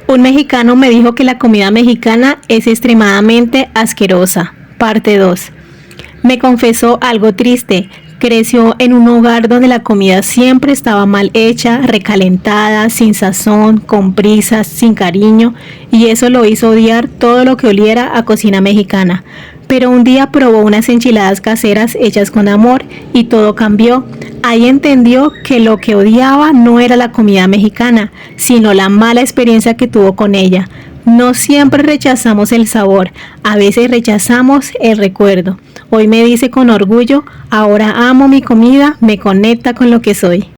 Un mexicano me dijo que la comida mexicana es extremadamente asquerosa. Parte 2. Me confesó algo triste. Creció en un hogar donde la comida siempre estaba mal hecha, recalentada, sin sazón, con prisas, sin cariño, y eso lo hizo odiar todo lo que oliera a cocina mexicana. Pero un día probó unas enchiladas caseras hechas con amor y todo cambió. Ahí entendió que lo que odiaba no era la comida mexicana, sino la mala experiencia que tuvo con ella. No siempre rechazamos el sabor, a veces rechazamos el recuerdo. Hoy me dice con orgullo, ahora amo mi comida, me conecta con lo que soy.